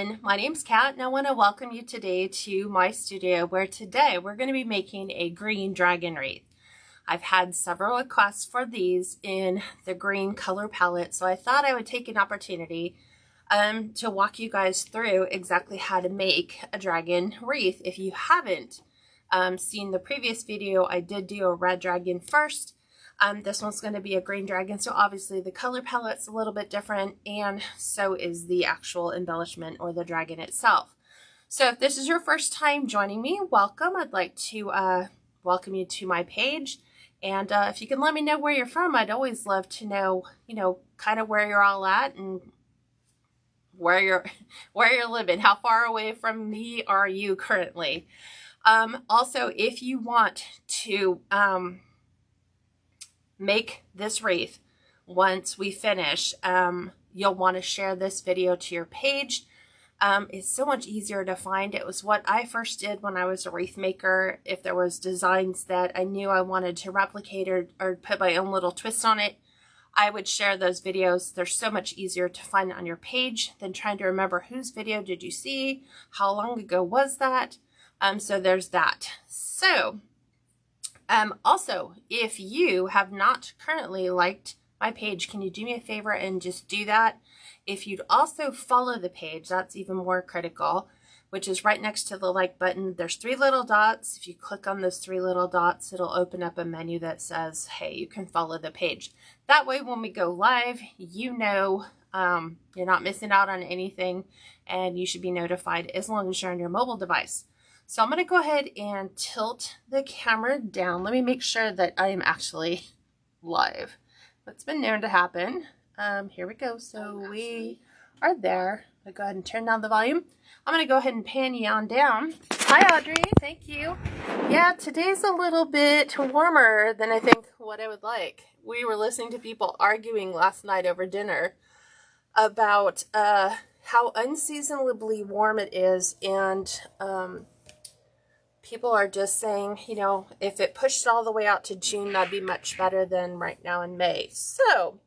everyone, my name's Kat and I want to welcome you today to my studio where today we're going to be making a green dragon wreath. I've had several requests for these in the green color palette, so I thought I would take an opportunity to walk you guys through exactly how to make a dragon wreath. If you haven't seen the previous video, I did do a red dragon first. This one's going to be a green dragon, so obviously the color palette's a little bit different, and so is the actual embellishment or the dragon itself. So if this is your first time joining me, welcome. I'd like to welcome you to my page, and if you can let me know where you're from, I'd always love to know, kind of where you're all at and where you're living. How far away from me are you currently? Also, if you want to make this wreath once we finish, you'll want to share this video to your page. It's so much easier to find. It was what I first did when I was a wreath maker. If there was designs that I knew I wanted to replicate or put my own little twist on it, I would share those videos. They're so much easier to find on your page than trying to remember whose video did you see, how long ago was that. So there's that. So also, if you have not currently liked my page, can you do me a favor and just do that? If you'd also follow the page, that's even more critical, which is right next to the like button. There's 3 little dots. If you click on those 3 little dots, it'll open up a menu that says, hey, you can follow the page. That way, when we go live, you're not missing out on anything, and you should be notified as long as you're on your mobile device. So I'm going to go ahead and tilt the camera down. Let me make sure that I am actually live. That's been known to happen. Here we go. So we are there. I'll go ahead and turn down the volume. I'm going to go ahead and pan you on down. Hi, Audrey. Thank you. Yeah, today's a little bit warmer than I think what I would like. We were listening to people arguing last night over dinner about how unseasonably warm it is, and people are just saying, if it pushed all the way out to June, that'd be much better than right now in May. So,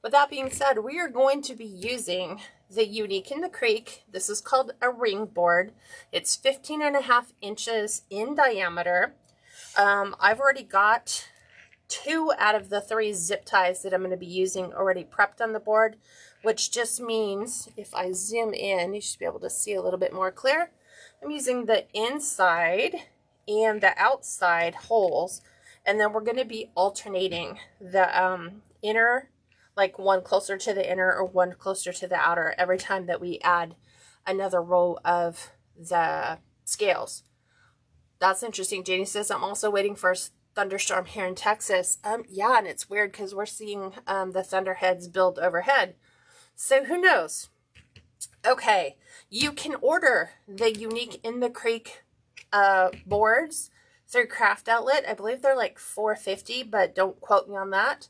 with that being said, we are going to be using the Unique in the Creek. This is called a ring board. It's 15.5 inches in diameter. I've already got 2 out of the 3 zip ties that I'm going to be using already prepped on the board, which just means if I zoom in, you should be able to see a little bit more clear. I'm using the inside and the outside holes, and then we're going to be alternating the inner, like one closer to the inner or one closer to the outer every time that we add another row of the scales. That's interesting. Janie says, I'm also waiting for a thunderstorm here in Texas. Yeah, and it's weird because we're seeing the thunderheads build overhead. So who knows? Okay, you can order the Unique in the Creek boards through Craft Outlet. I believe they're like $4.50, but don't quote me on that.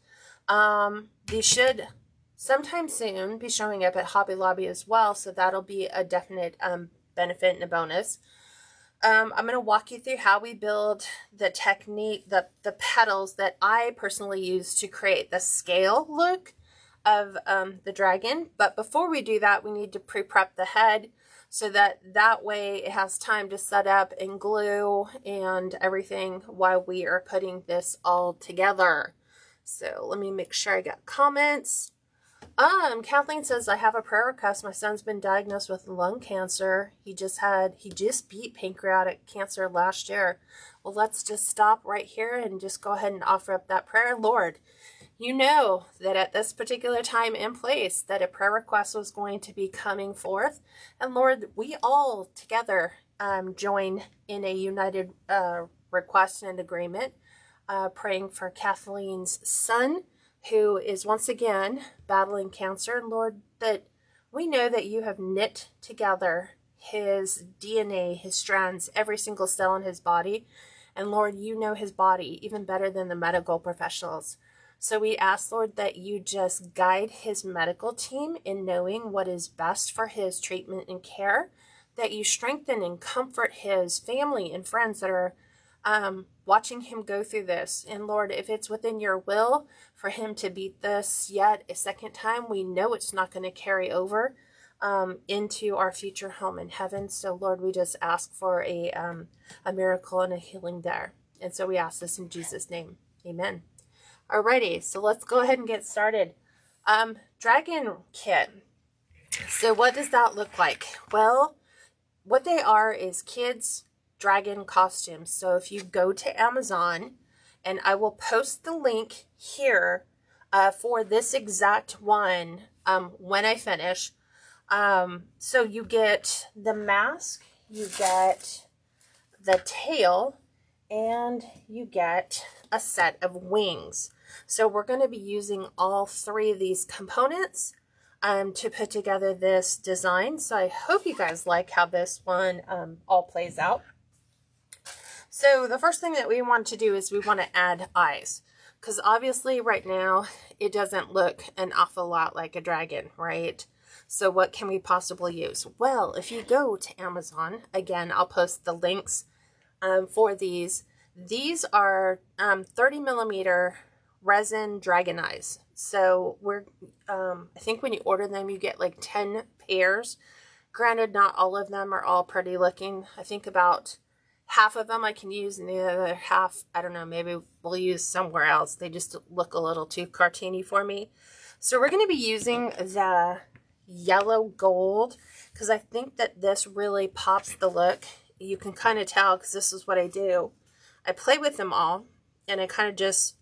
These should sometime soon be showing up at Hobby Lobby as well, so that'll be a definite benefit and a bonus. I'm going to walk you through how we build the technique, the petals that I personally use to create the scale look of the dragon. But before we do that, we need to pre-prep the head so that way it has time to set up and glue and everything while we are putting this all together. So let me make sure I got comments. Kathleen says, I have a prayer request. My son's been diagnosed with lung cancer. He just beat pancreatic cancer last year. Well, let's just stop right here and just go ahead and offer up that prayer. Lord, you know that at this particular time and place that a prayer request was going to be coming forth. And Lord, we all together join in a united request and agreement, praying for Kathleen's son, who is once again battling cancer. And Lord, that we know that you have knit together his DNA, his strands, every single cell in his body. And Lord, you know his body even better than the medical professionals. So we ask, Lord, that you just guide his medical team in knowing what is best for his treatment and care, that you strengthen and comfort his family and friends that are watching him go through this. And Lord, if it's within your will for him to beat this yet a second time, we know it's not going to carry over. into our future home in heaven. So Lord, we just ask for a miracle and a healing there. And so we ask this in Jesus' name. Amen. Alrighty, so let's go ahead and get started. Dragon kit. So what does that look like? Well, what they are is kids' dragon costumes. So if you go to Amazon, and I will post the link here for this exact one when I finish. So you get the mask, you get the tail, and you get a set of wings. So we're going to be using all three of these components to put together this design. So I hope you guys like how this one all plays out. So the first thing that we want to do is we want to add eyes, because obviously right now it doesn't look an awful lot like a dragon, right? So what can we possibly use? Well, if you go to Amazon, again, I'll post the links for these. These are 30 millimeter resin dragon eyes. So we're, I think when you order them, you get like 10 pairs. Granted, not all of them are all pretty looking. I think about half of them I can use, and the other half, I don't know, maybe we'll use somewhere else. They just look a little too cartoony for me. So we're going to be using the yellow gold, because I think that this really pops the look. You can kind of tell, because this is what I do. I play with them all, and I kind of just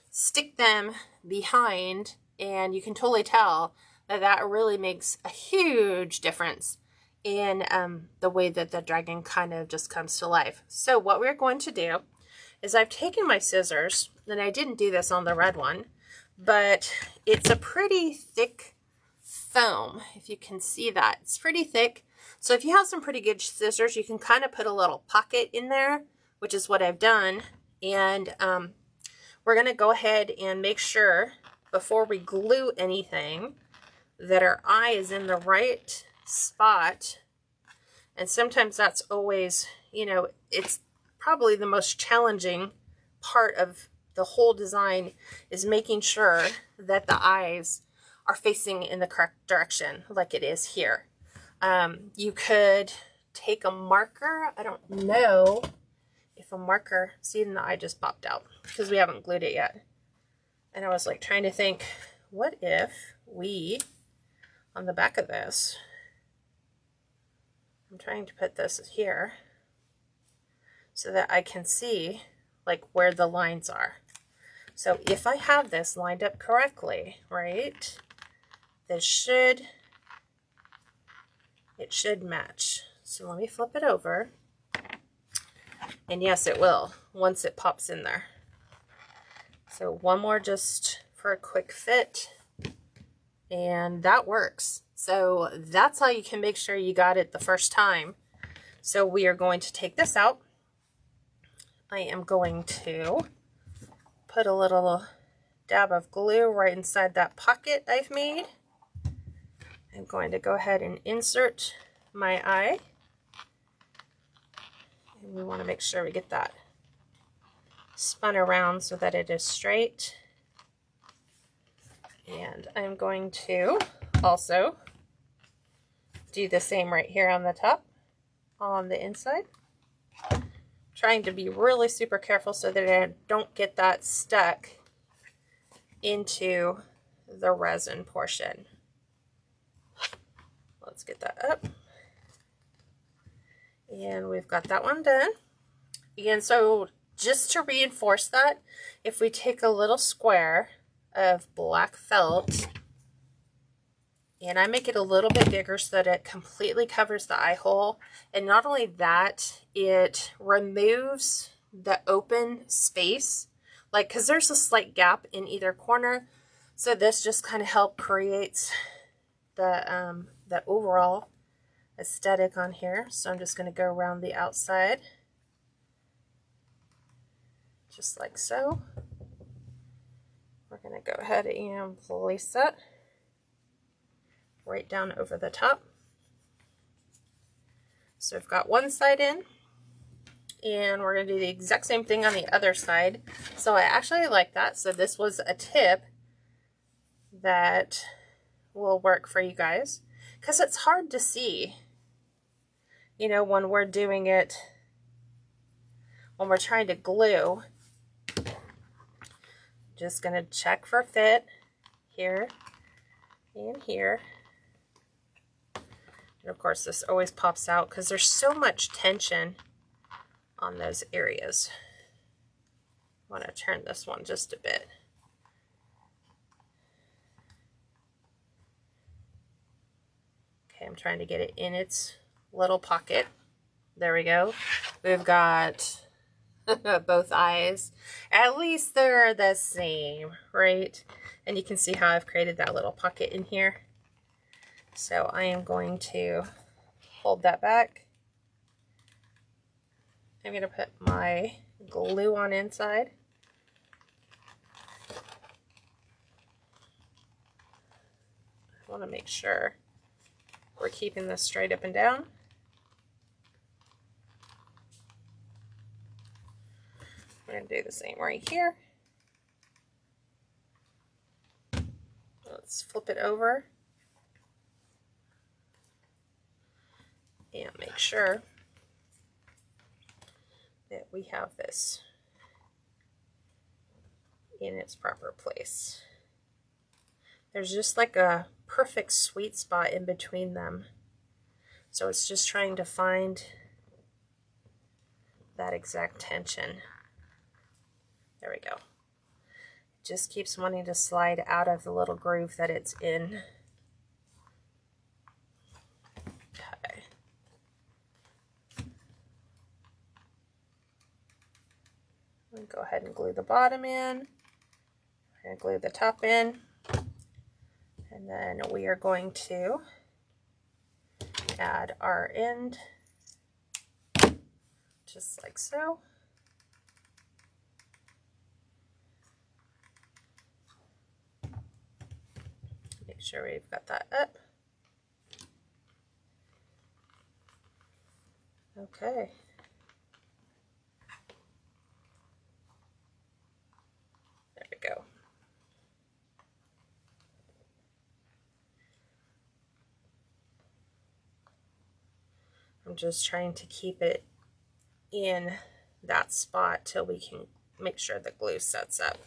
stick them behind, and you can totally tell that that really makes a huge difference in the way that the dragon kind of just comes to life. So what we're going to do is I've taken my scissors, and I didn't do this on the red one, but it's a pretty thick foam, if you can see that. It's pretty thick. So if you have some pretty good scissors, you can kind of put a little pocket in there, which is what I've done. And we're going to go ahead and make sure before we glue anything that our eye is in the right spot. And sometimes that's always, you know, it's probably the most challenging part of the whole design, is making sure that the eyes are facing in the correct direction, like it is here. You could take a marker. I don't know if a marker, see, and the eye just popped out because we haven't glued it yet. And I was like trying to think, what if we, on the back of this, I'm trying to put this here so that I can see like where the lines are. So if I have this lined up correctly, right, it should match. So let me flip it over. And yes, it will once it pops in there. So one more just for a quick fit. And that works. So that's how you can make sure you got it the first time. So we are going to take this out. I am going to put a little dab of glue right inside that pocket I've made. I'm going to go ahead and insert my eye. And we want to make sure we get that spun around so that it is straight. And I'm going to also do the same right here on the top, on the inside. Trying to be really super careful so that I don't get that stuck into the resin portion. Let's get that up. And we've got that one done. And so just to reinforce that, if we take a little square of black felt, and I make it a little bit bigger so that it completely covers the eye hole. And not only that, it removes the open space, like, because there's a slight gap in either corner. So this just kind of helps create the overall aesthetic on here. So I'm just going to go around the outside, just like so. We're going to go ahead and place that right down over the top. So I've got one side in, and we're going to do the exact same thing on the other side. So I actually like that. So this was a tip that will work for you guys. because it's hard to see, you know, when we're doing it, when we're trying to glue. Just going to check for fit here and here. And of course, this always pops out because there's so much tension on those areas. I want to turn this one just a bit. Okay, I'm trying to get it in its little pocket. There we go. We've got both eyes. At least they're the same, right? And you can see how I've created that little pocket in here. So I am going to hold that back. I'm going to put my glue on inside. I want to make sure we're keeping this straight up and down. We're going to do the same right here. Let's flip it over and make sure that we have this in its proper place. There's just like a perfect sweet spot in between them. So it's just trying to find that exact tension. There we go. It just keeps wanting to slide out of the little groove that it's in. Okay. I'm going to go ahead and glue the bottom in. I'm going to glue the top in. And then we are going to add our end, just like so. Make sure we've got that up. Okay. There we go. I'm just trying to keep it in that spot till we can make sure the glue sets up.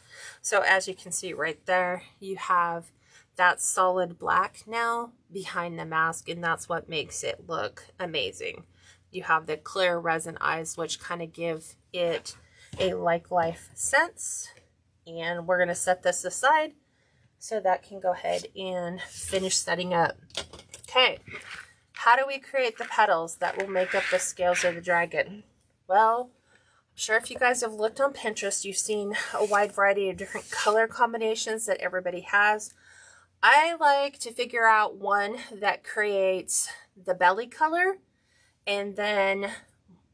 So as you can see right there, you have that solid black now behind the mask, and that's what makes it look amazing. You have the clear resin eyes, which kind of give it a like life sense. And we're going to set this aside so that can go ahead and finish setting up. Okay. How do we create the petals that will make up the scales of the dragon? Well, I'm sure if you guys have looked on Pinterest, you've seen a wide variety of different color combinations that everybody has. I like to figure out one that creates the belly color and then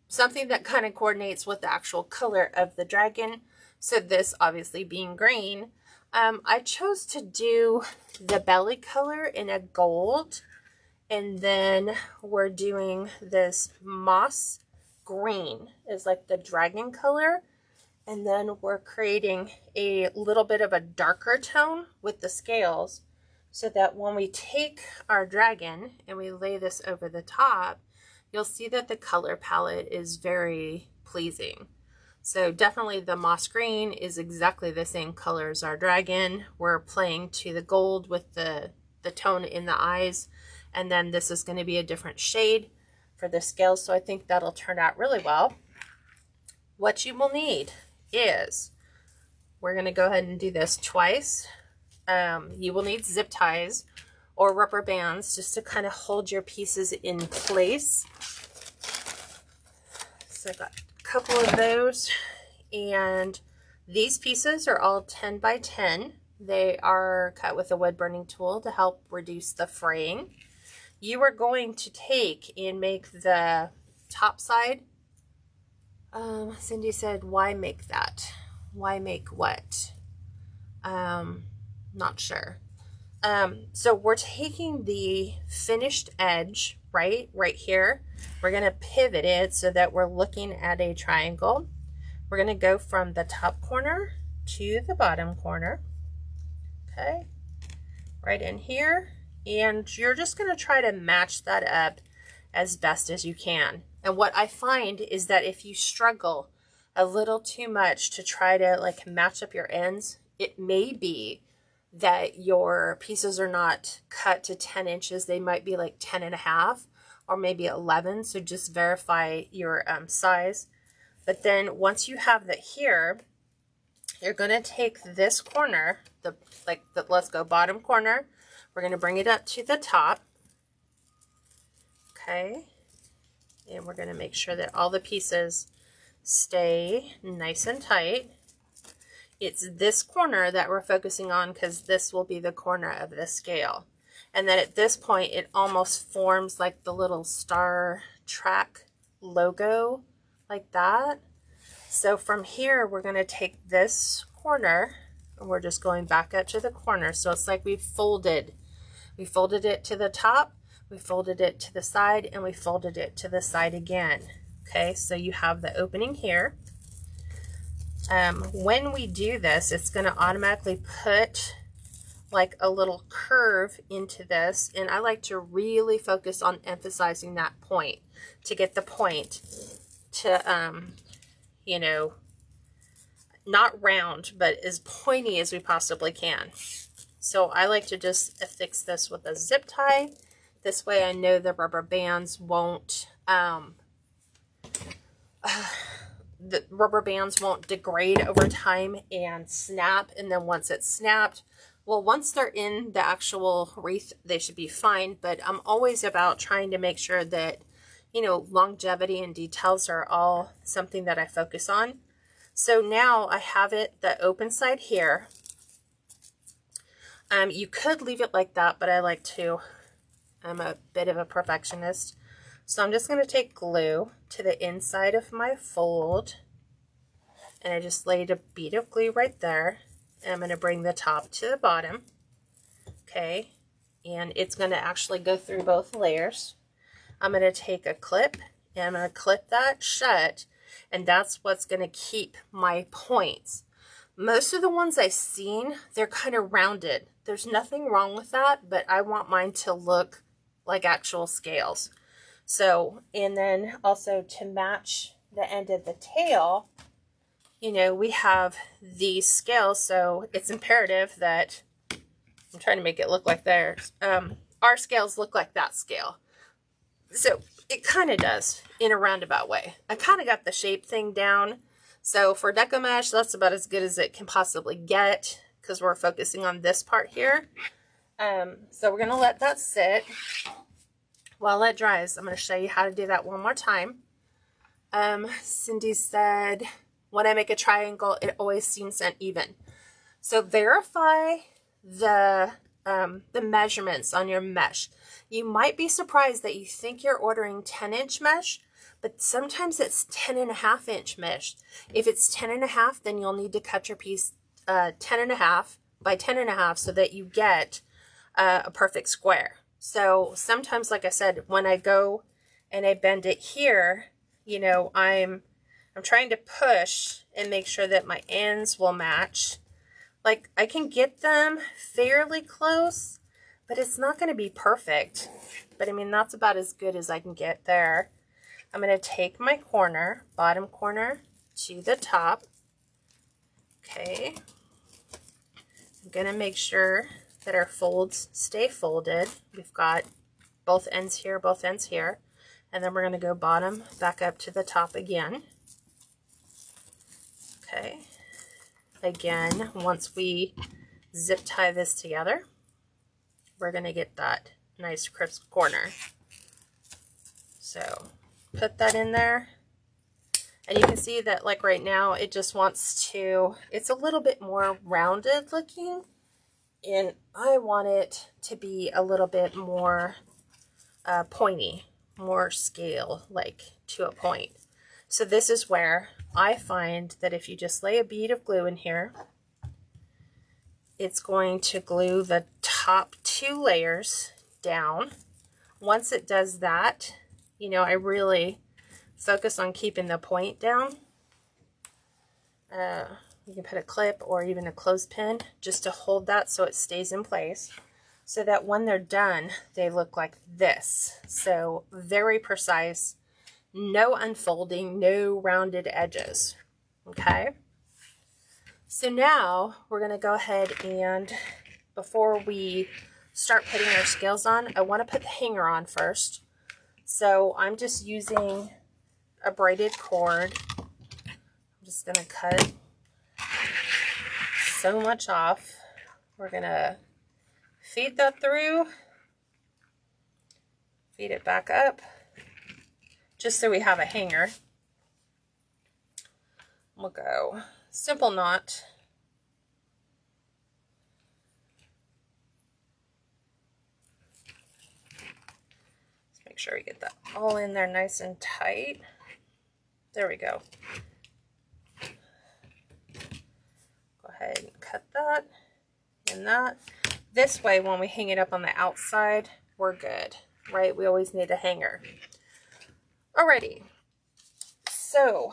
something that kind of coordinates with the actual color of the dragon. So this obviously being green, I chose to do the belly color in a gold. And then we're doing this moss green is like the dragon color. And then we're creating a little bit of a darker tone with the scales so that when we take our dragon and we lay this over the top, you'll see that the color palette is very pleasing. So definitely the moss green is exactly the same color as our dragon. We're playing to the gold with the tone in the eyes. And then this is going to be a different shade for the scales. So I think that'll turn out really well. What you will need is, we're going to go ahead and do this twice. You will need zip ties or rubber bands just to kind of hold your pieces in place. So I've got a couple of those. And these pieces are all 10 by 10. They are cut with a wood burning tool to help reduce the fraying. You are going to take and make the top side. Cindy said, why make that? Why make what? Not sure. So we're taking the finished edge, right here. We're going to pivot it so that we're looking at a triangle. We're going to go from the top corner to the bottom corner. Okay. Right in here. and you're just going to try to match that up as best as you can. And what I find is that if you struggle a little too much to try to like match up your ends, it may be that your pieces are not cut to 10 inches. They might be like 10.5 or maybe 11. So just verify your size. But then once you have that here, you're going to take this corner, let's go bottom corner. We're going to bring it up to the top. Okay. And we're going to make sure that all the pieces stay nice and tight. It's this corner that we're focusing on because this will be the corner of the scale. And then at this point, it almost forms like the little Star Trek logo, like that. So from here, we're going to take this corner and we're just going back up to the corner. So it's like we folded it to the top, we folded it to the side, and we folded it to the side again. Okay, so you have the opening here. When we do this, it's going to automatically put like a little curve into this, and I like to really focus on emphasizing that point to get the point to, you know, not round, but as pointy as we possibly can. So I like to just affix this with a zip tie. This way I know the rubber bands won't, the rubber bands won't degrade over time and snap. And then once it's snapped, well, once they're in the actual wreath, they should be fine. But I'm always about trying to make sure that, you know, longevity and details are all something that I focus on. So now I have it, the open side here. You could leave it like that, but I like to, I'm a bit of a perfectionist. So I'm just going to take glue to the inside of my fold, and I just laid a bead of glue right there, and I'm going to bring the top to the bottom. Okay, and it's going to actually go through both layers. I'm going to take a clip, and I'm going to clip that shut, and that's what's going to keep my points. Most of the ones I've seen, they're kind of rounded. There's nothing wrong with that, but I want mine to look like actual scales. So, and then also to match the end of the tail, you know, we have these scales, so it's imperative that, I'm trying to make it look like theirs, our scales look like that scale. So it kind of does in a roundabout way. I kind of got the shape thing down. So for deco mesh, that's about as good as it can possibly get because we're focusing on this part here. So we're going to let that sit. While it dries, I'm going to show you how to do that one more time. Cindy said, when I make a triangle, it always seems uneven. So verify the measurements on your mesh. You might be surprised that you think you're ordering 10-inch mesh, but sometimes it's 10.5-inch mesh. If it's 10.5, then you'll need to cut your piece 10.5 by 10.5 so that you get a perfect square. So sometimes, like I said, when I go and I bend it here, you know, I'm trying to push and make sure that my ends will match. Like, I can get them fairly close, but it's not going to be perfect. But I mean, that's about as good as I can get there. I'm going to take my corner, bottom corner, to the top. Okay. I'm going to make sure that our folds stay folded. We've got both ends here, and then we're going to go bottom back up to the top again. Okay. Again, once we zip tie this together, we're going to get that nice crisp corner. So put that in there, and you can see that, like right now, it just wants to, it's a little bit more rounded looking. And I want it to be a little bit more pointy, more scale, like to a point. So this is where I find that if you just lay a bead of glue in here, it's going to glue the top 2 layers down. Once it does that, you know, I really focus on keeping the point down. You can put a clip or even a clothespin just to hold that so it stays in place. so that when they're done, they look like this. So very precise, no unfolding, no rounded edges. Okay. So now we're going to go ahead and, before we start putting our scales on, I want to put the hanger on first. So I'm just using a braided cord. I'm just going to cut so much off. We're going to feed that through, feed it back up, just so we have a hanger. We'll go simple knot. Let's make sure we get that all in there nice and tight. There we go. Go ahead and cut that and that. This way, when we hang it up on the outside, we're good, right? We always need a hanger. Alrighty. So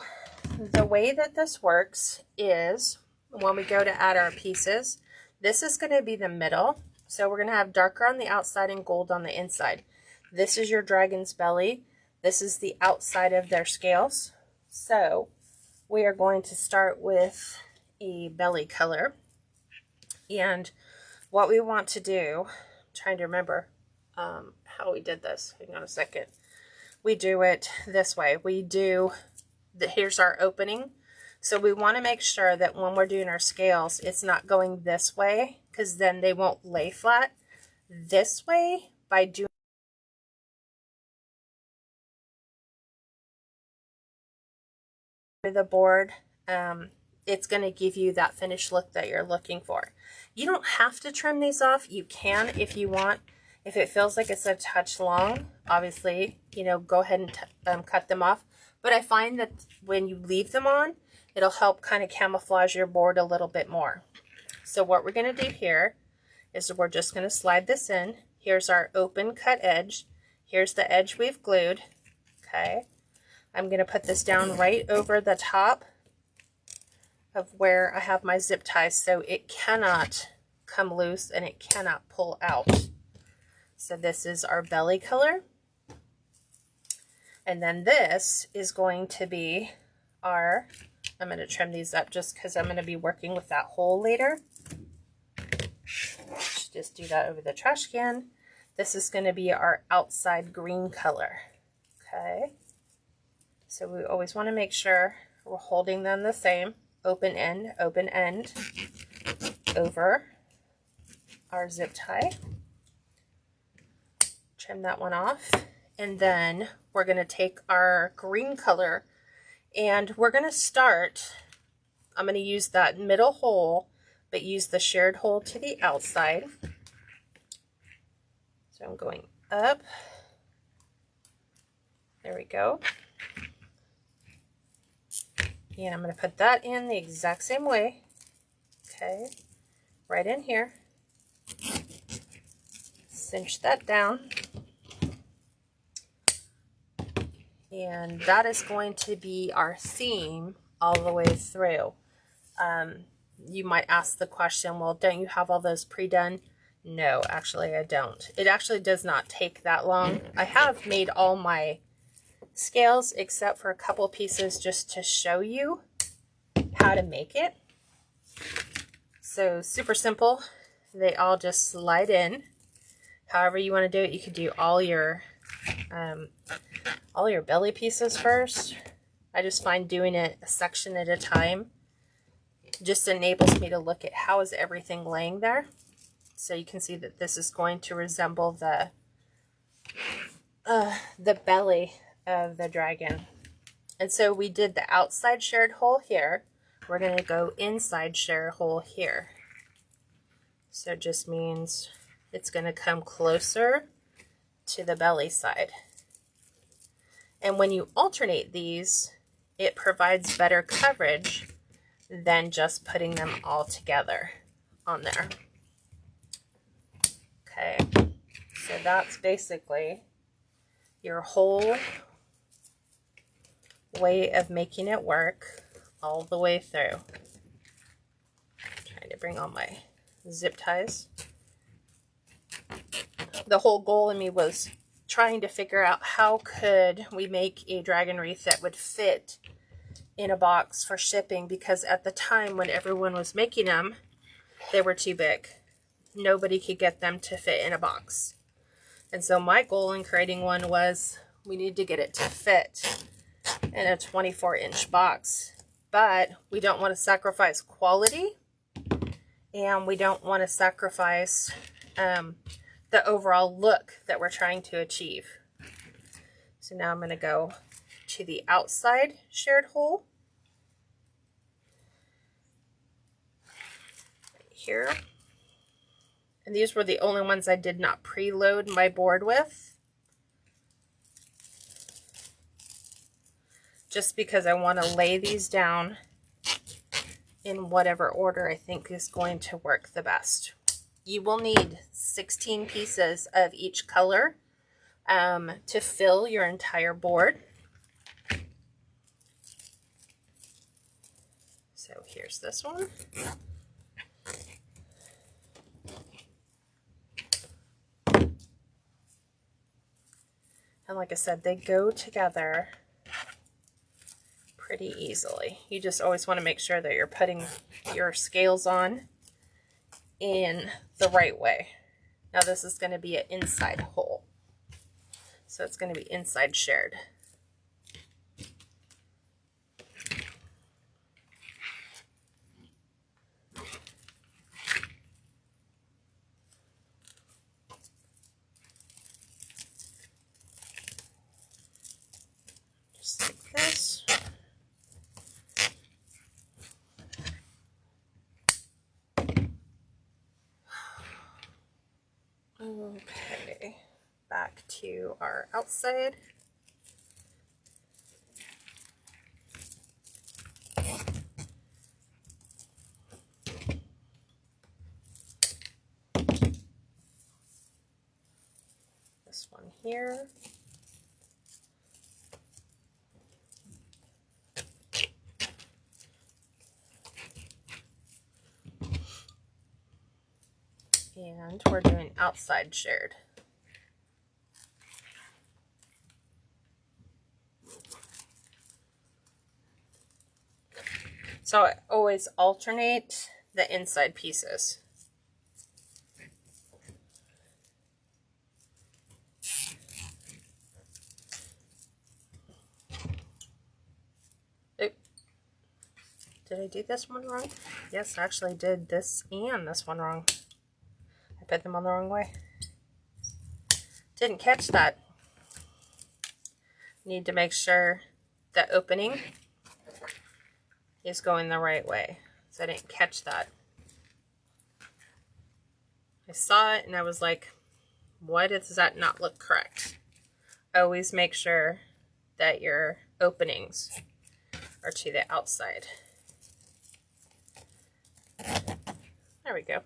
the way that this works is when we go to add our pieces, this is going to be the middle. So we're going to have darker on the outside and gold on the inside. This is your dragon's belly. This is the outside of their scales. So we are going to start with a belly color. And what we want to do, I'm trying to remember how we did this. Hang on a second. We do it this way. We do, here's our opening. So we want to make sure that when we're doing our scales, it's not going this way, because then they won't lay flat. This way, by doing the board, it's going to give you that finished look that you're looking for. You don't have to trim these off. You can if you want. If it feels like it's a touch long, obviously, you know, go ahead and cut them off. But I find that when you leave them on, it'll help kind of camouflage your board a little bit more. So what we're going to do here is we're just going to slide this in. Here's our open cut edge. Here's the edge we've glued. Okay. I'm going to put this down right over the top of where I have my zip ties, so it cannot come loose and it cannot pull out. So this is our belly color. And then this is going to be our, I'm going to trim these up just because I'm going to be working with that hole later. Just do that over the trash can. This is going to be our outside green color. Okay. So we always want to make sure we're holding them the same. Open end, over our zip tie. Trim that one off. And then we're going to take our green color and we're going to start, I'm going to use that middle hole, but use the shared hole to the outside. So I'm going up. There we go. And I'm going to put that in the exact same way. Okay, right in here. Cinch that down. And that is going to be our theme all the way through. You might ask the question, well, don't you have all those pre-done? No, actually I don't. It actually does not take that long. I have made all my scales except for a couple pieces just to show you how to make it. So super simple. They all just slide in. However you want to do it, you could do all your belly pieces first. I just find doing it a section at a time just enables me to look at how is everything laying there. So you can see that this is going to resemble the belly of the dragon. And so we did the outside shared hole here. We're going to go inside shared hole here. So it just means it's going to come closer to the belly side. And when you alternate these, it provides better coverage than just putting them all together on there. Okay, so that's basically your whole way of making it work all the way through. I'm trying to bring all my zip ties. the whole goal in me was trying to figure out how could we make a dragon wreath that would fit in a box for shipping, because at the time when everyone was making them, they were too big. Nobody could get them to fit in a box. And so my goal in creating one was we need to get it to fit in a 24-inch box. But we don't want to sacrifice quality, and we don't want to sacrifice the overall look that we're trying to achieve. So now I'm going to go to the outside shared hole right here. And these were the only ones I did not preload my board with, just because I want to lay these down in whatever order I think is going to work the best. You will need 16 pieces of each color to fill your entire board. So here's this one. And like I said, they go together pretty easily. You just always want to make sure that you're putting your scales on in the right way. Now this is going to be an inside hole, so it's going to be inside shared. Just like this. Okay, back to our outside. This one here. And we're doing outside shared. So I always alternate the inside pieces. Oop. Did I do this one wrong? Yes, I actually did this and this one wrong. I put them on the wrong way. Didn't catch that. Need to make sure the opening is going the right way. So I didn't catch that. I saw it and I was like, why does that not look correct? Always make sure that your openings are to the outside. There we go.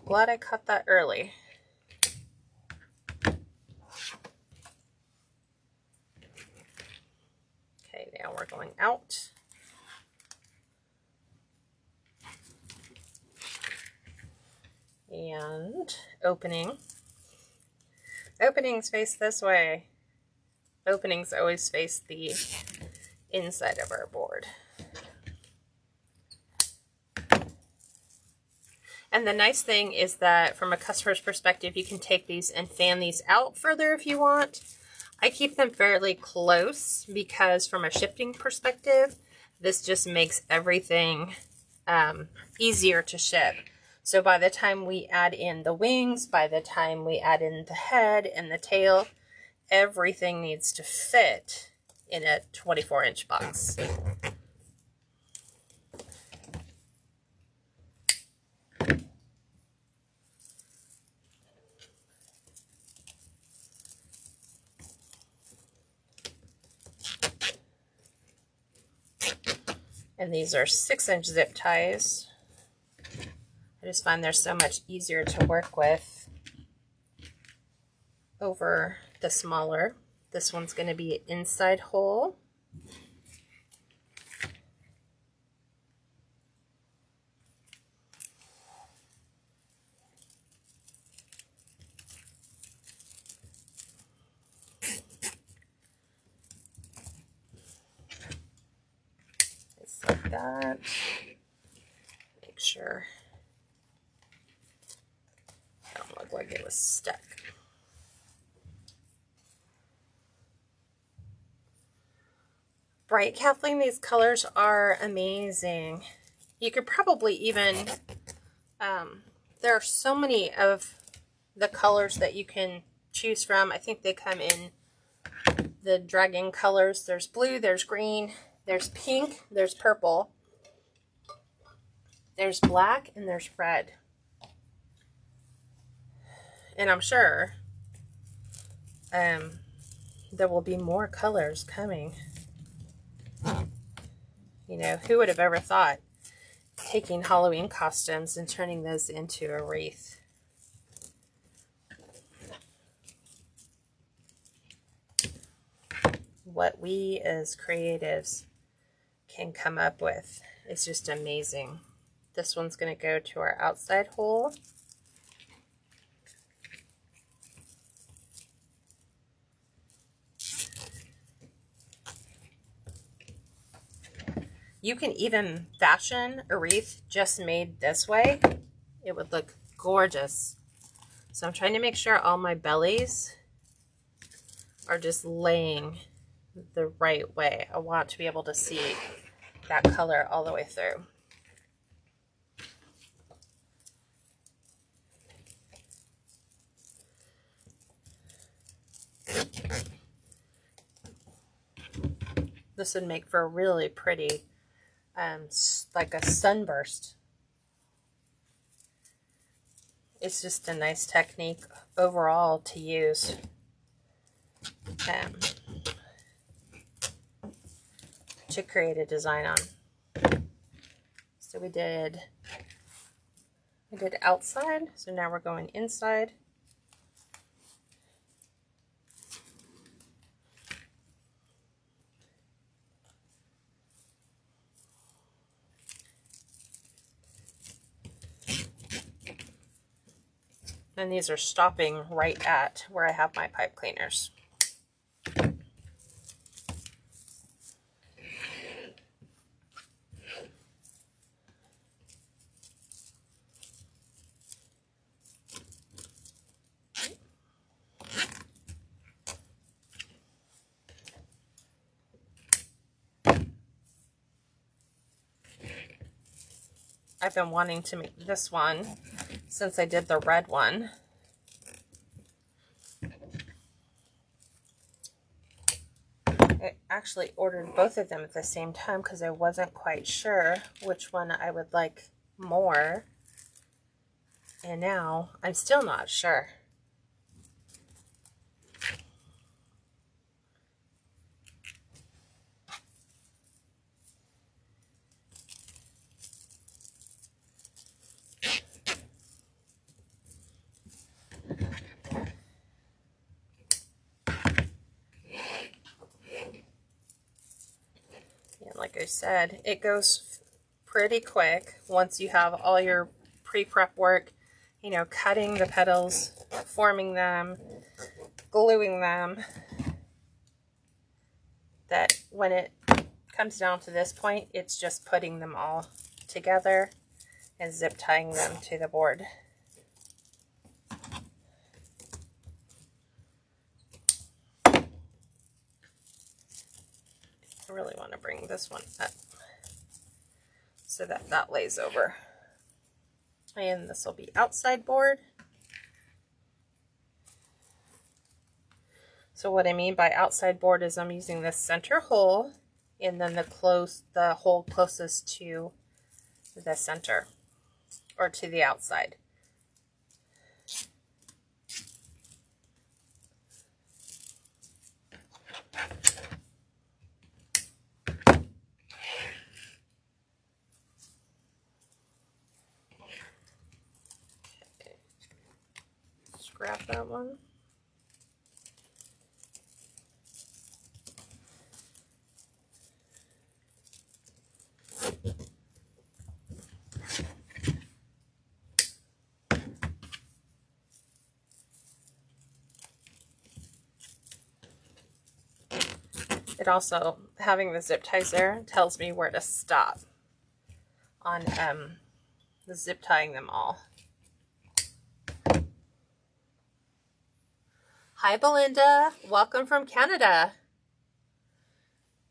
Glad I caught that early. Okay, now we're going out. And opening. Openings face this way. Openings always face the inside of our board. And the nice thing is that from a customer's perspective, you can take these and fan these out further if you want. I keep them fairly close because from a shipping perspective, this just makes everything easier to ship. So by the time we add in the wings, by the time we add in the head and the tail, everything needs to fit in a 24-inch box. And these are 6-inch zip ties. I just find they're so much easier to work with over the smaller. This one's going to be an inside hole. like that. Make sure it don't look like it was stuck. Right, Kathleen, these colors are amazing. You could probably even, there are so many of the colors that you can choose from. I think they come in the dragon colors. There's blue, there's green, there's pink, there's purple, there's black, and there's red. And I'm sure there will be more colors coming. You know, who would have ever thought taking Halloween costumes and turning those into a wreath? What we as creatives can come up with is just amazing. This one's going to go to our outside hole. You can even fashion a wreath just made this way. It would look gorgeous. So I'm trying to make sure all my bellies are just laying the right way. I want to be able to see that color all the way through. This would make for a really pretty, like a sunburst. It's just a nice technique overall to use. To create a design on. So we did outside, so now we're going inside. And these are stopping right at where I have my pipe cleaners. I've been wanting to make this one since I did the red one. I actually ordered both of them at the same time because I wasn't quite sure which one I would like more. And now I'm still not sure. Like I said, it goes pretty quick once you have all your pre-prep work, you know, cutting the petals, forming them, gluing them, that when it comes down to this point, it's just putting them all together and zip tying them to the board. I really want to bring this one up so that that lays over. And this will be outside board. So what I mean by outside board is I'm using this center hole and then the hole closest to the center or to the outside. Grab that one. It also, having the zip ties there, tells me where to stop. on zip tying them all. Hi Belinda, welcome from Canada.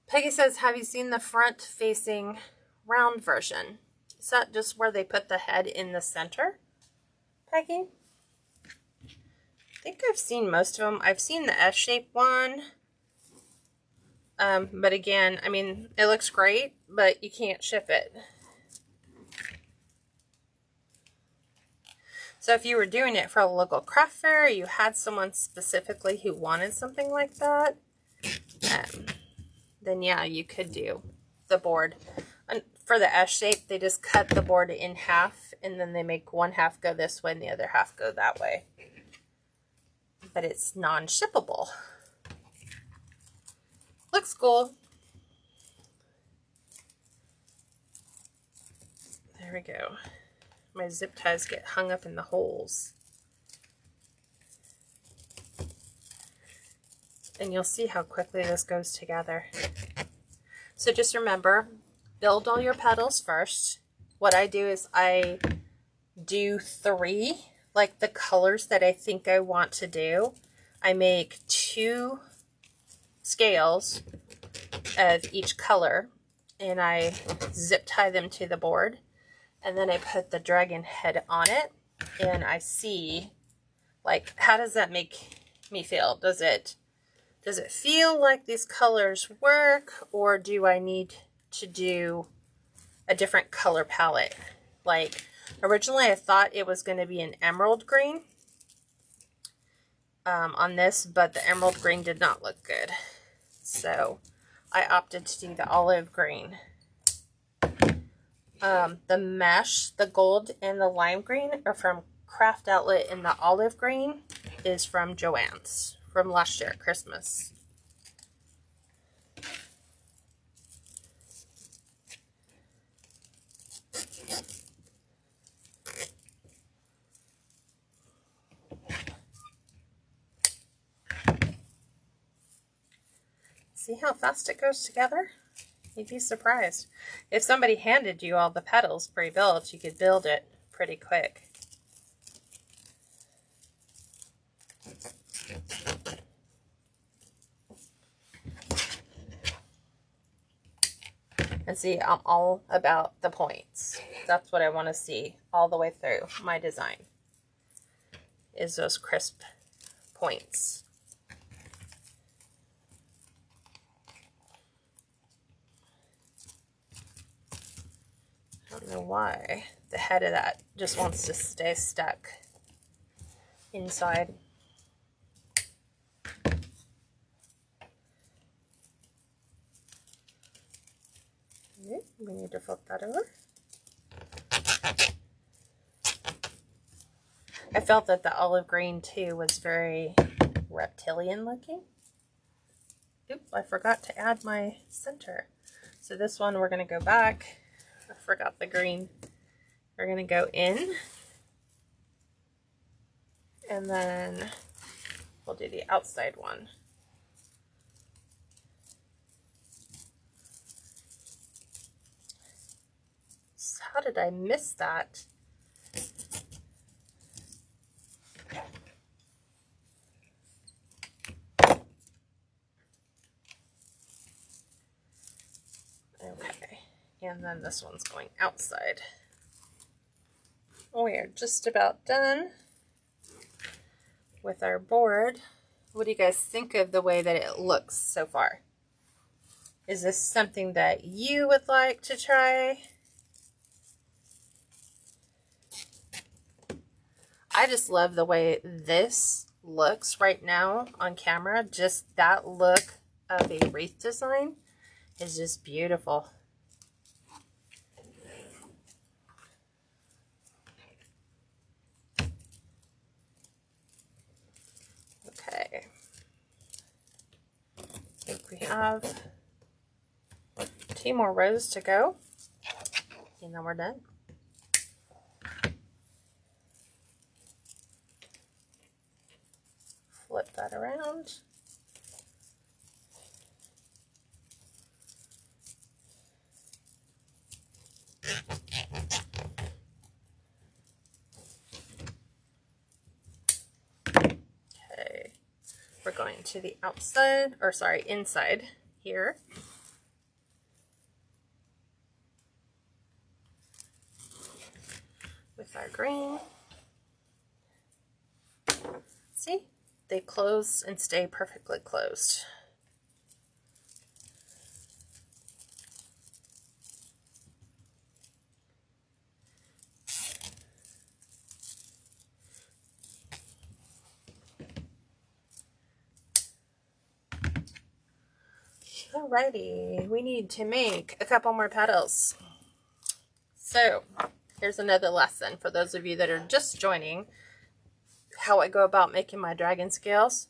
Peggy says, have you seen the front facing round version? Is that just where they put the head in the center, Peggy? I think I've seen most of them. I've seen the S-shaped one. But again, I mean, it looks great, but you can't ship it. So if you were doing it for a local craft fair, you had someone specifically who wanted something like that, then yeah, you could do the board. And for the S shape, they just cut the board in half, and then they make one half go this way and the other half go that way. But it's non-shippable. Looks cool. There we go. My zip ties get hung up in the holes. And you'll see how quickly this goes together. So just remember, build all your petals first. What I do is I do 3, like the colors that I think I want to do. I make 2 scales of each color, and I zip tie them to the board, and then I put the dragon head on it, and I see, like, how does that make me feel? Does it feel like these colors work, or do I need to do a different color palette? Like, originally I thought it was going to be an emerald green on this, but the emerald green did not look good. So I opted to do the olive green. The mesh, the gold and the lime green are from Craft Outlet, and the olive green is from Joann's from last year at Christmas. See how fast it goes together? You'd be surprised. If somebody handed you all the petals pre-built, you could build it pretty quick. And see, I'm all about the points. That's what I want to see all the way through my design, is those crisp points. I don't know why the head of that just wants to stay stuck inside. Okay, we need to flip that over. I felt that the olive green too was very reptilian looking. Oop, I forgot to add my center. So this one we're going to go back. I forgot the green. We're going to go in, and then we'll do the outside one. So how did I miss that? Okay, and then this one's going outside. We are just about done with our board. What do you guys think of the way that it looks so far? Is this something that you would like to try? I just love the way this looks right now on camera. Just that look of a wreath design is just beautiful. Okay. I think we have 2 more rows to go, and then we're done. Flip that around. to the outside, or sorry, inside here. With our green. See? They close and stay perfectly closed. Alrighty, we need to make a couple more petals. So, here's another lesson for those of you that are just joining how I go about making my dragon scales.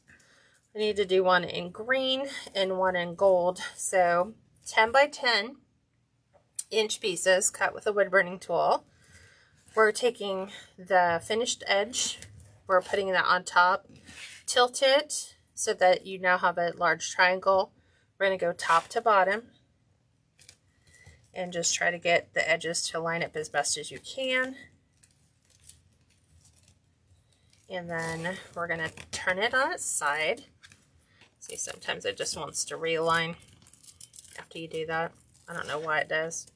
I need to do one in green and one in gold. So 10 by 10 inch pieces cut with a wood burning tool. We're taking the finished edge, we're putting that on top, tilt it so that you now have a large triangle. We're going to go top to bottom and just try to get the edges to line up as best as you can. And then we're going to turn it on its side. See, sometimes it just wants to realign after you do that. I don't know why it does.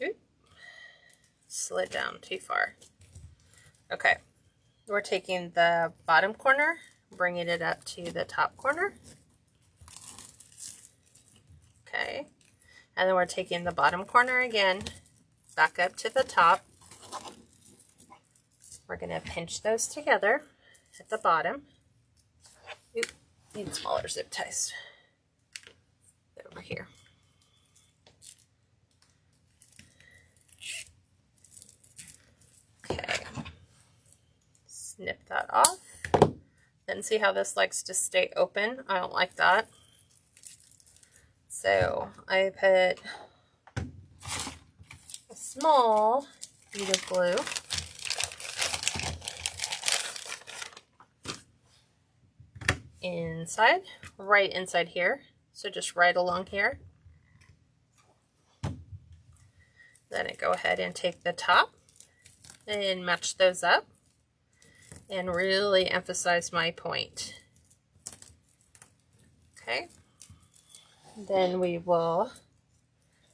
Oop. Slid down too far. Okay, we're taking the bottom corner, bringing it up to the top corner. Okay, and then we're taking the bottom corner again, back up to the top. We're going to pinch those together at the bottom. Oop, need smaller zip ties. Over here. Okay, snip that off. Then see how this likes to stay open? I don't like that. So I put a small bead of glue inside, right inside here. So just right along here. Then I go ahead and take the top and match those up and really emphasize my point. Okay. Then we will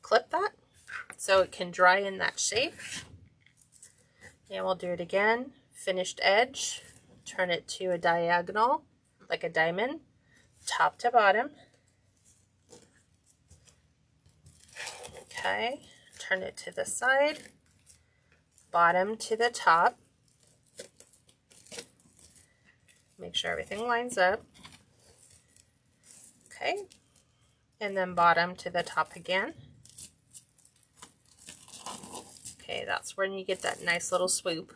clip that so it can dry in that shape. And we'll do it again. Finished edge, turn it to a diagonal, like a diamond, top to bottom. Okay, turn it to the side, bottom to the top. Make sure everything lines up. Okay, and then bottom to the top again. Okay, that's when you get that nice little swoop.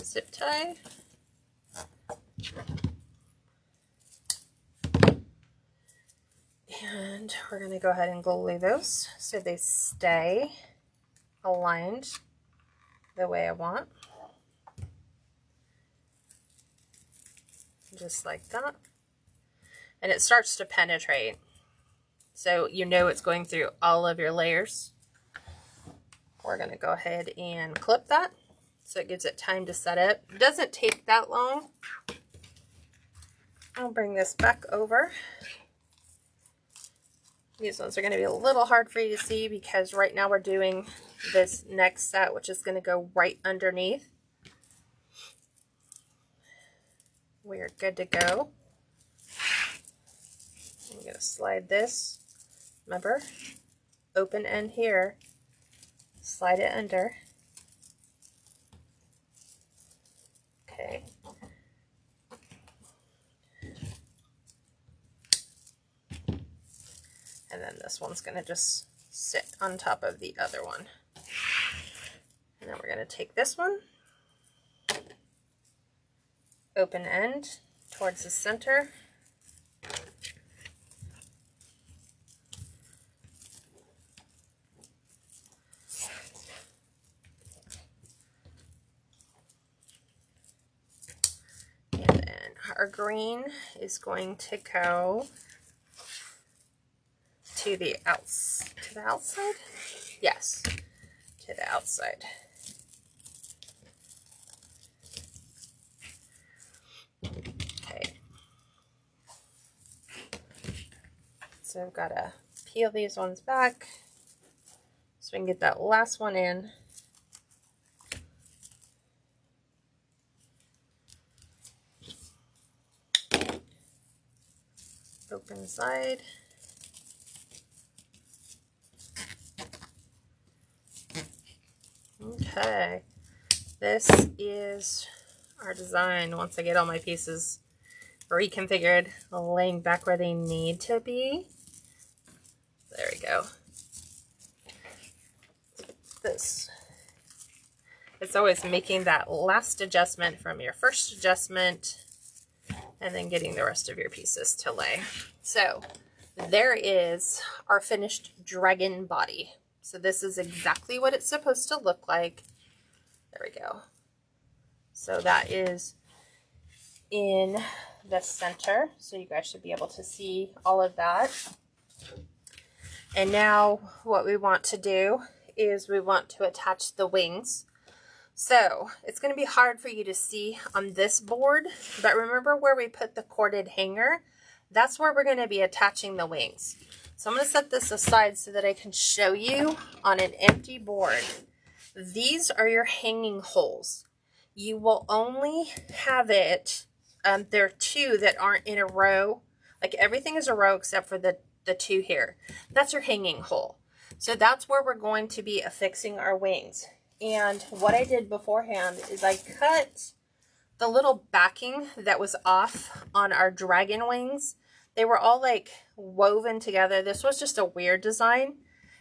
Zip tie. And we're going to go ahead and glue those so they stay aligned the way I want. Just like that. And it starts to penetrate. So you know it's going through all of your layers. We're going to go ahead and clip that so it gives it time to set up. It doesn't take that long. I'll bring this back over. These ones are going to be a little hard for you to see because right now we're doing this next set, which is going to go right underneath. We are good to go. I'm going to slide this, remember, open end here, slide it under. Okay. And then this one's going to just sit on top of the other one. And then we're going to take this one, open end towards the center. And then our green is going to go to the outside? Yes, to the outside. So I've got to peel these ones back so we can get that last one in. Open side. Okay, this is our design once I get all my pieces reconfigured, laying back where they need to be. There we go. This. It's always making that last adjustment from your first adjustment and then getting the rest of your pieces to lay. So there is our finished dragon body. So this is exactly what it's supposed to look like. There we go. So that is in the center. So you guys should be able to see all of that. And now what we want to do is we want to attach the wings. So it's going to be hard for you to see on this board, but remember where we put the corded hanger? That's where we're going to be attaching the wings. So I'm going to set this aside so that I can show you on an empty board. These are your hanging holes. You will only have it, there are two that aren't in a row. Like everything is a row except for the two here. That's your hanging hole. So that's where we're going to be affixing our wings. And what I did beforehand is I cut the little backing that was off on our dragon wings. They were all like woven together. This was just a weird design.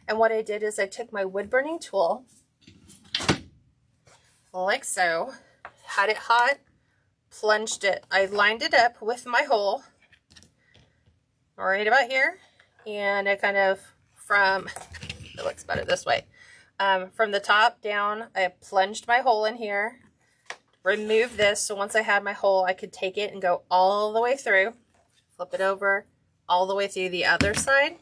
And what I did is I took my wood burning tool, like so, had it hot, plunged it. I lined it up with my hole right about here. And I kind of it looks better this way. From the top down, I plunged my hole in here, remove this. So once I had my hole, I could take it and go all the way through, flip it over all the way through the other side.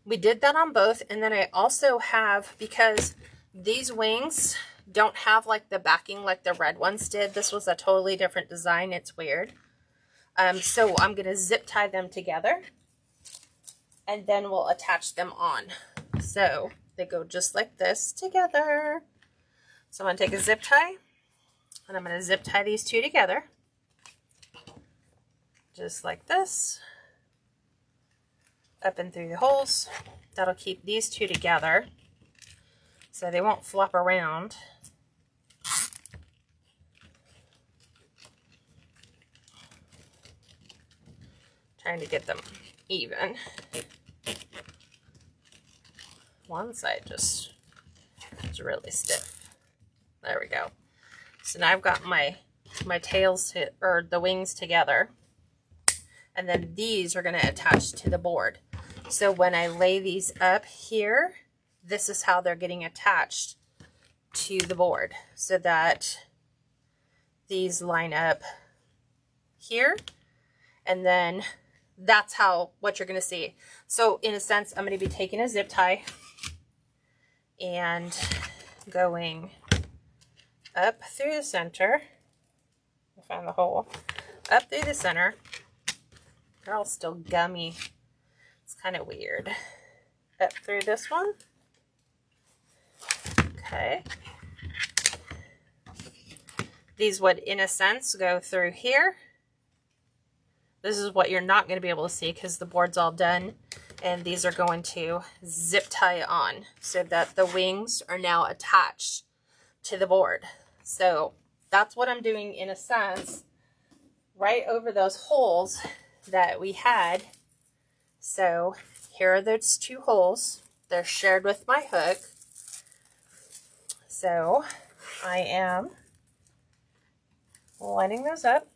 We did that on both. And then I also have, because these wings don't have like the backing like the red ones did. This was a totally different design. It's weird. So I'm going to zip tie them together and then we'll attach them on. So they go just like this together. So I'm going to take a zip tie and I'm going to zip tie these two together. Just like this. Up and through the holes. That'll keep these two together so they won't flop around. Trying to get them even. One side just is really stiff. There we go. So now I've got my tails or the wings together, and then these are going to attach to the board. So when I lay these up here, this is how they're getting attached to the board, so that these line up here, and then that's what you're going to see. So in a sense, I'm going to be taking a zip tie and going up through the center. I found the hole. Up through the center. They're all still gummy. It's kind of weird. Up through this one. Okay. These would, in a sense, go through here. This is what you're not going to be able to see because the board's all done. And these are going to zip tie on so that the wings are now attached to the board. So that's what I'm doing, in a sense, right over those holes that we had. So here are those two holes. They're shared with my hook. So I am lining those up,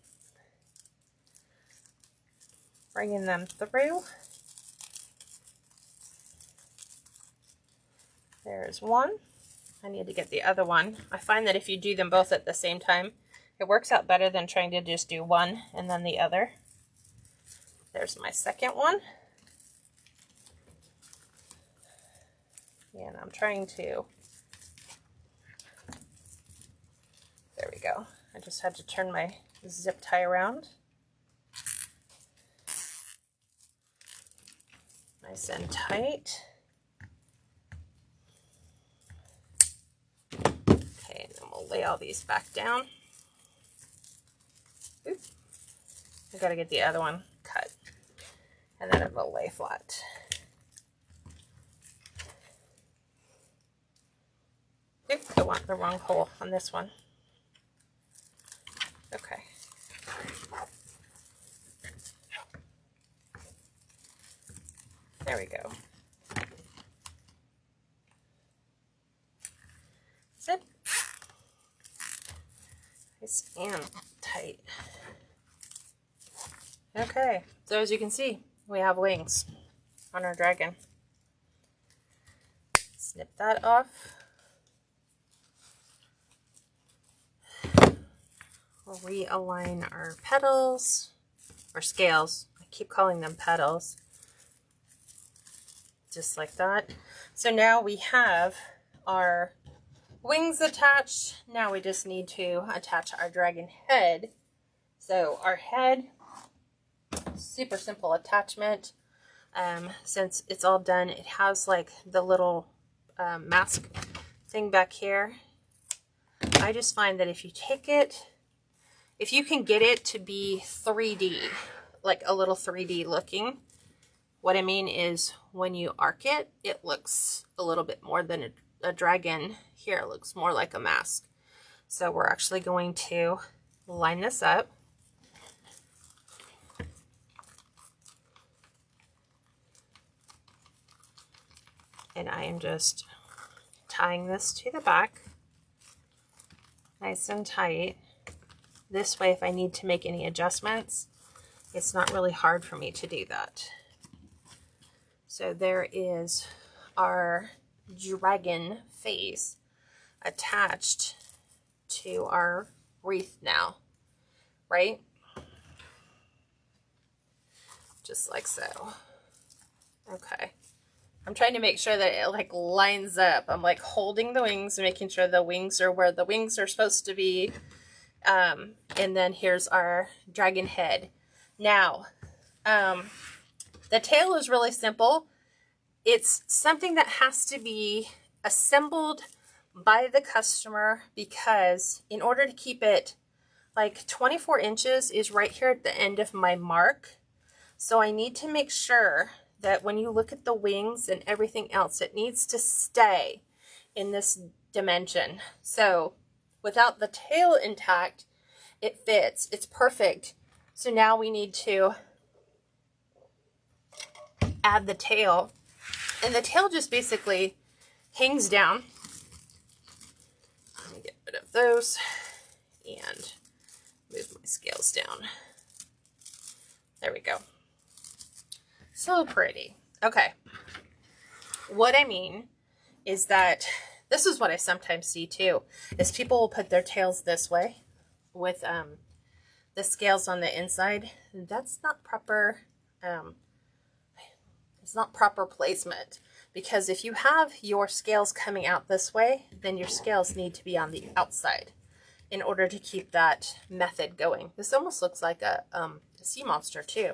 bringing them through. There's one. I need to get the other one. I find that if you do them both at the same time, it works out better than trying to just do one and then the other. There's my second one. And I'm trying to, there we go. I just had to turn my zip tie around. Nice and tight. Okay, and then we'll lay all these back down. Oop. I gotta get the other one cut, and then it will lay flat. Oop, I want the wrong hole on this one. Okay. There we go. Zip. Nice and tight. Okay, so as you can see, we have wings on our dragon. Snip that off. We'll realign our petals, or scales. I keep calling them petals. Just like that. So now we have our wings attached. Now we just need to attach our dragon head. So our head, super simple attachment. Since it's all done, it has like the little mask thing back here. I just find that if you take it, if you can get it to be 3D, like a little 3D looking, what I mean is when you arc it, it looks a little bit more than a dragon. Here it looks more like a mask. So we're actually going to line this up. And I am just tying this to the back, nice and tight. This way, if I need to make any adjustments, it's not really hard for me to do that. So there is our dragon face attached to our wreath now, right? Just like so. Okay. I'm trying to make sure that it like lines up. I'm like holding the wings and making sure the wings are where the wings are supposed to be. And then here's our dragon head. Now, the tail is really simple. It's something that has to be assembled by the customer because in order to keep it like 24 inches is right here at the end of my mark. So I need to make sure that when you look at the wings and everything else, it needs to stay in this dimension. So without the tail intact, it fits. It's perfect. So now we need to add the tail. And the tail just basically hangs down. Let me get rid of those and move my scales down. There we go. So pretty. Okay. What I mean is that this is what I sometimes see too, is people will put their tails this way with the scales on the inside. That's not proper. It's not proper placement, because if you have your scales coming out this way, then your scales need to be on the outside in order to keep that method going. This almost looks like a sea monster too.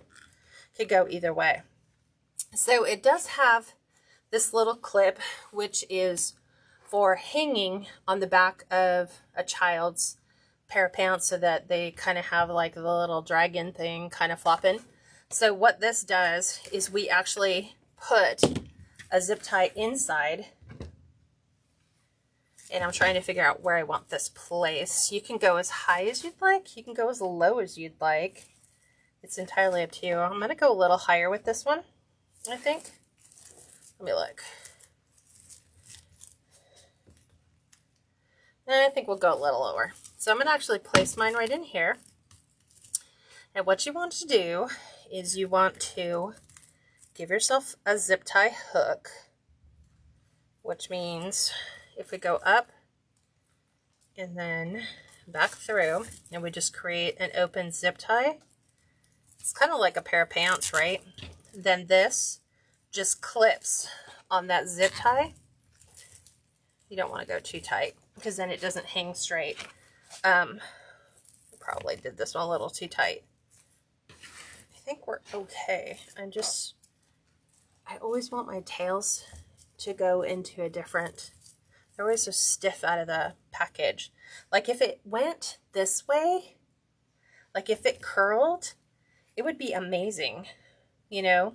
Could go either way. So it does have this little clip, which is for hanging on the back of a child's pair of pants so that they kind of have like the little dragon thing kind of flopping. So what this does is we actually put a zip tie inside, and I'm trying to figure out where I want this placed. You can go as high as you'd like. You can go as low as you'd like. It's entirely up to you. I'm going to go a little higher with this one, I think. Let me look. I think we'll go a little lower. So I'm going to actually place mine right in here. And what you want to do is you want to give yourself a zip tie hook, which means if we go up and then back through and we just create an open zip tie, it's kind of like a pair of pants, right? Then this just clips on that zip tie. You don't want to go too tight because then it doesn't hang straight. Probably did this one a little too tight. I think we're okay. I'm just I always want my tails to go into a different, they're always so stiff out of the package. Like if it went this way, like if it curled, it would be amazing, you know?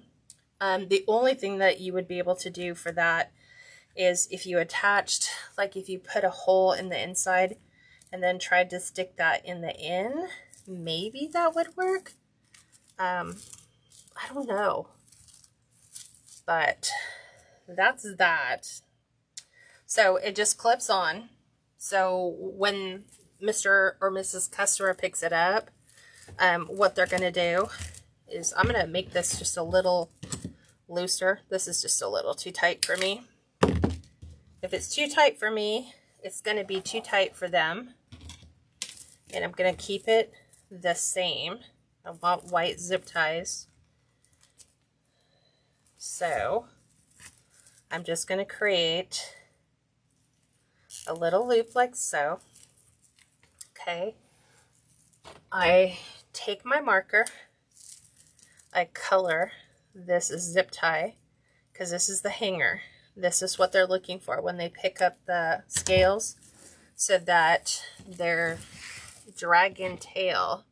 The only thing that you would be able to do for that is if you attached, like if you put a hole in the inside and then tried to stick that in the end, maybe that would work. I don't know, but that's that. So it just clips on. So when Mr. or Mrs. customer picks it up, what they're going to do is, I'm going to make this just a little looser. This is just a little too tight for me. If it's too tight for me, it's going to be too tight for them. And I'm going to keep it the same. I want white zip ties. So I'm just going to create a little loop like so. Okay. I take my marker. I color this zip tie because this is the hanger. This is what they're looking for when they pick up the scales, so that their dragon tail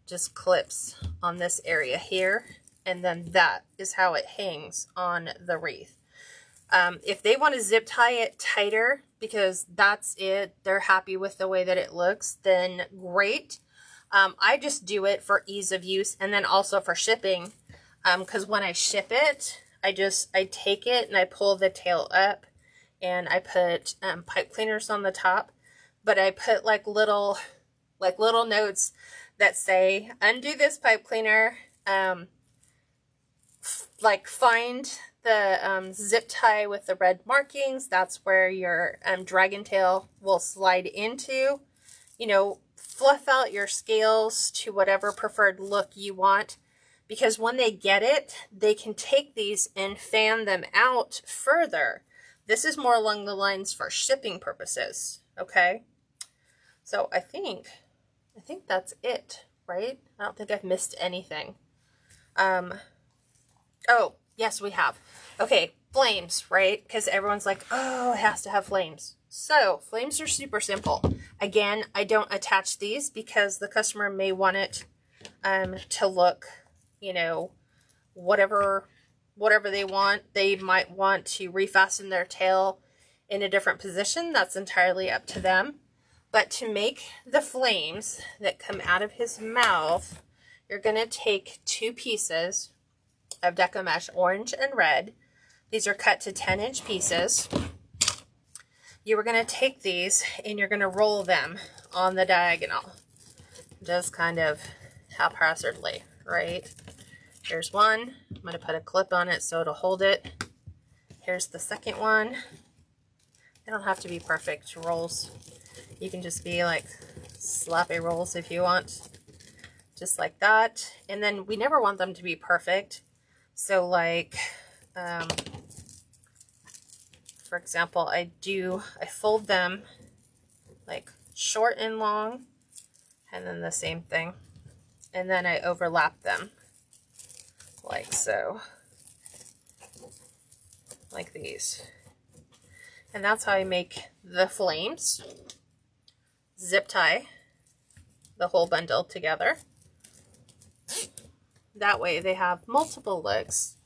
just clips on this area here, and then that is how it hangs on the wreath. If they want to zip tie it tighter because that's it, they're happy with the way that it looks, then great. I just do it for ease of use and then also for shipping, because when I ship it, I take it and I pull the tail up and I put pipe cleaners on the top, but I put like little notes that say, undo this pipe cleaner, like find the zip tie with the red markings. That's where your dragon tail will slide into. You know, fluff out your scales to whatever preferred look you want, because when they get it, they can take these and fan them out further. This is more along the lines for shipping purposes, okay? So I think that's it, right? I don't think I've missed anything. Oh, yes, we have. Okay, flames, right? Because everyone's like, oh, it has to have flames. So flames are super simple. Again, I don't attach these because the customer may want it to look, you know, whatever they want. They might want to refasten their tail in a different position. That's entirely up to them. But to make the flames that come out of his mouth, you're going to take 2 pieces of Deco Mesh, orange and red. These are cut to 10-inch pieces. You are going to take these and you're going to roll them on the diagonal, just kind of haphazardly, right? Here's one. I'm going to put a clip on it so it'll hold it. Here's the second one. They don't have to be perfect rolls. You can just be like sloppy rolls if you want, just like that. And then we never want them to be perfect. So like, for example, I fold them like short and long, and then the same thing. And then I overlap them like so, like these. And that's how I make the flames. Zip tie the whole bundle together. That way they have multiple looks.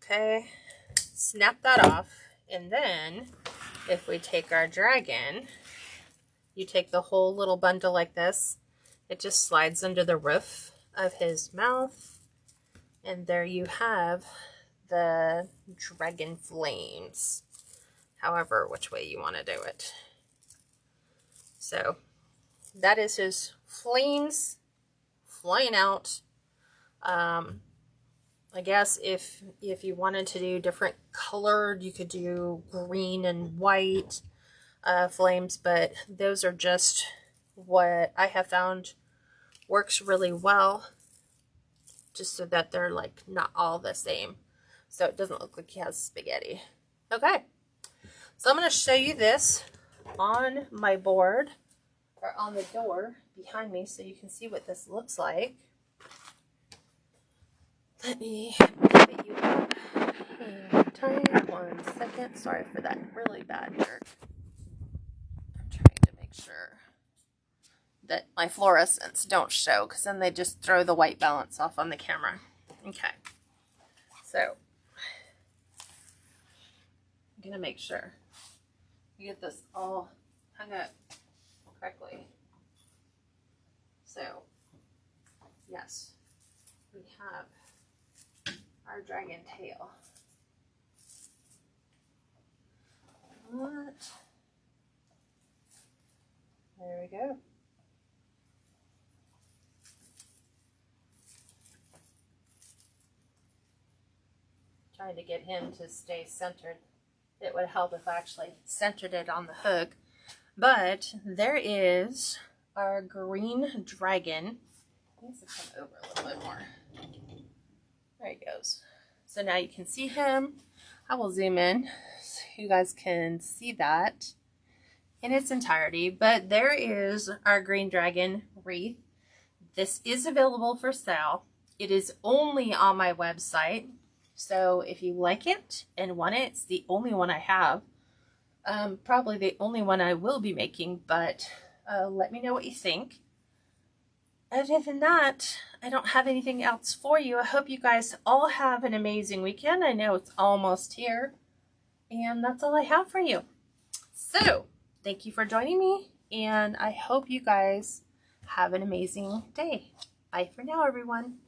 Okay, snap that off. And then if we take our dragon, you take the whole little bundle like this. It just slides under the roof of his mouth. And there you have the dragon flames. However, which way you want to do it. So that is his flames flying out. I guess if you wanted to do different colored, you could do green and white flames, but those are just what I have found works really well, just so that they're like not all the same, so it doesn't look like he has spaghetti. Okay, so I'm going to show you this on my board, or on the door behind me, so you can see what this looks like. Let me fit you up. Hang tight, 1 second. Sorry for that really bad jerk. I'm trying to make sure that my fluorescents don't show, because then they just throw the white balance off on the camera. Okay, so I'm gonna make sure we get this all hung up correctly. So yes, we have our dragon tail. What? There we go. Trying to get him to stay centered. It would help if I actually centered it on the hook. But there is our green dragon. He needs to come over a little bit more. There he goes. So now you can see him. I will zoom in so you guys can see that in its entirety. But there is our green dragon wreath. This is available for sale. It is only on my website. So if you like it and want it, it's the only one I have. Probably the only one I will be making, but let me know what you think. Other than that, I don't have anything else for you. I hope you guys all have an amazing weekend. I know it's almost here, and that's all I have for you. So thank you for joining me, and I hope you guys have an amazing day. Bye for now, everyone.